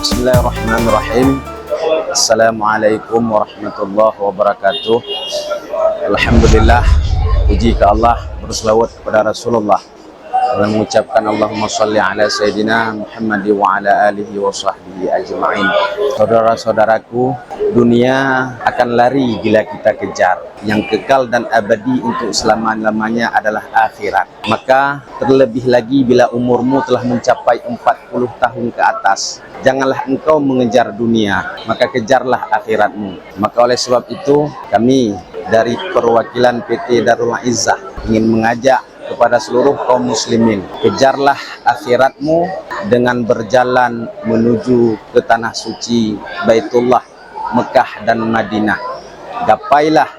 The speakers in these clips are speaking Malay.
Bismillahirrahmanirrahim. Assalamualaikum warahmatullahi wabarakatuh. Alhamdulillah, puji ke Allah, berselawat kepada Rasulullah dengan mengucapkan Allahumma sholli ala Sayyidina Muhammad wa ala alihi wa sahbihi ajma'in. Saudara-saudaraku, dunia akan lari bila kita kejar. Yang kekal dan abadi untuk selama-lamanya adalah akhirat. Maka terlebih lagi bila umurmu telah mencapai 40 tahun ke atas, janganlah engkau mengejar dunia, maka kejarlah akhiratmu. Maka oleh sebab itu, kami dari perwakilan PT Darul Izzah ingin mengajak kepada seluruh kaum muslimin, kejarlah akhiratmu dengan berjalan menuju ke tanah suci Baitullah, Mekah dan Madinah. Gapailah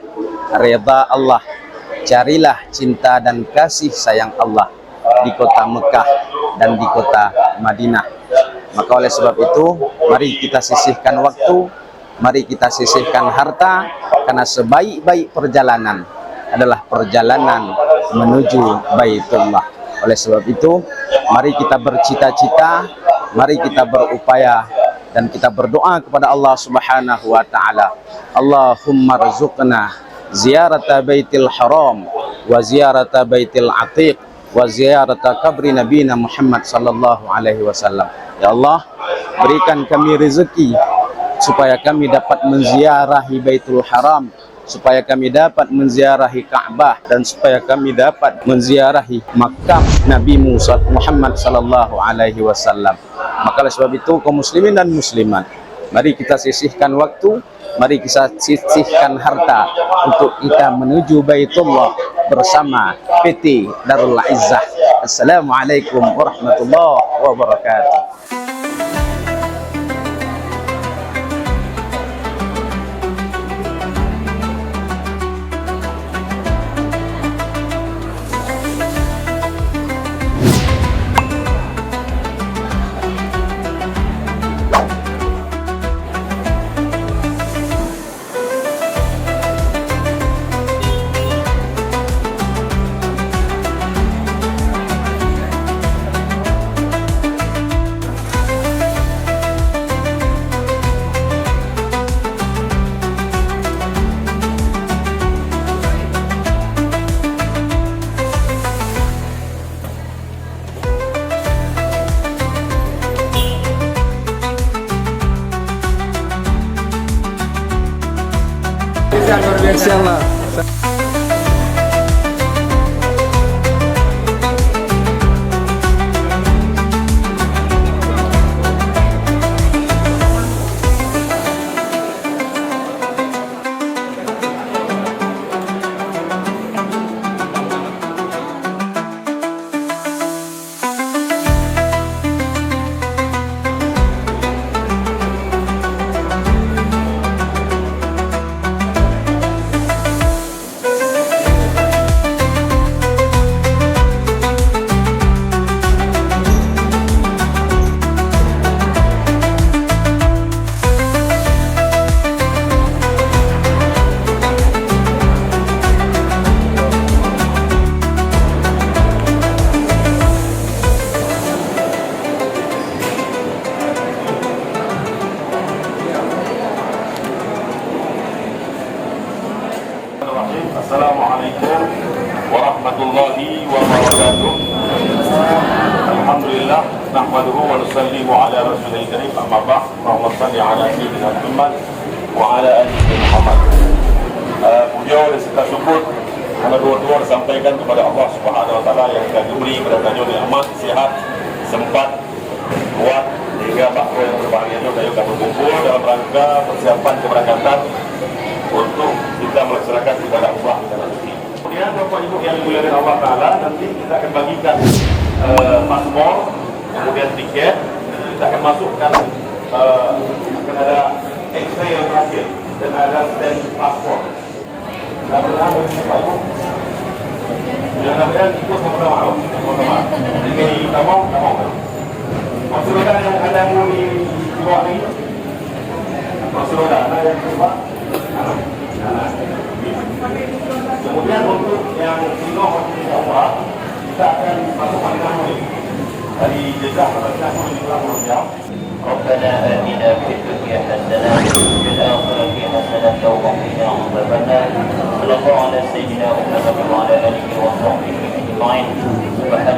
redha Allah, carilah cinta dan kasih sayang Allah di kota Mekah dan di kota Madinah. Maka oleh sebab itu, mari kita sisihkan waktu, mari kita sisihkan harta, karena sebaik-baik perjalanan adalah perjalanan menuju Baitullah. Oleh sebab itu, mari kita bercita-cita, mari kita berupaya, dan kita berdoa kepada Allah Subhanahu wa Ta'ala. Allahumma rzuqna ziyarata Baitil Haram wa ziyarata Baitil Atiq wa ziyarata kabri Nabi Muhammad sallallahu alaihi wasallam. Ya Allah, berikan kami rezeki supaya kami dapat menziarahi Baitul Haram, supaya kami dapat menziarahi Ka'bah, dan supaya kami dapat menziarahi makam Nabi Muhammad sallallahu alaihi wasallam. Maka oleh sebab itu, kaum muslimin dan muslimat, mari kita sisihkan waktu, mari kita sisihkan harta untuk kita menuju Baitullah bersama PT Darul Izzah. Assalamualaikum warahmatullahi wabarakatuh. Insyaallah. Assalamualaikum warahmatullahi wabarakatuh. Alhamdulillah, nahmaduhu wa nusallimu ala rasulil karim, amma ba'd. Allahumma salli ala sayyidina Muhammad wa ala alihi Muhammad. Puja dan serta syukur karena dua-dua disampaikan kepada Allah Subhanahu wa Ta'ala yang telah diberi kepada tajul nikmat, sihat, sempat, kuat, hingga bahawa yang berbahagia itu dapat berkumpul dalam rangka persiapan keberangkatan untuk kita melaksanakan ibadah umrah di tanah suci. Di Kemudian Bapak Ibu yang dimuliakan Allah Ta'ala, nanti kita akan bagikan paspor, kemudian tiket. Kita akan masukkan, akan ada X-ray yang terakhir dan ada scan paspor. Mudah-mudahan Bapak Ibu, mudah-mudahan ikut sama-sama. Jadi kita mau kan? Masuk roda yang ada yang di bawah ini. Masuk roda ada yang di bawah. Kemudian untuk yang Sino kita akan masuk Madinah ini dari Jeddah ke Madinah ini kurang jam. ربنا آتنا في الدنيا حسنة وفي الآخرة حسنة وقنا عذاب النار صلى الله على سيدنا محمد وعلى آله وصحبه أجمعين سبحان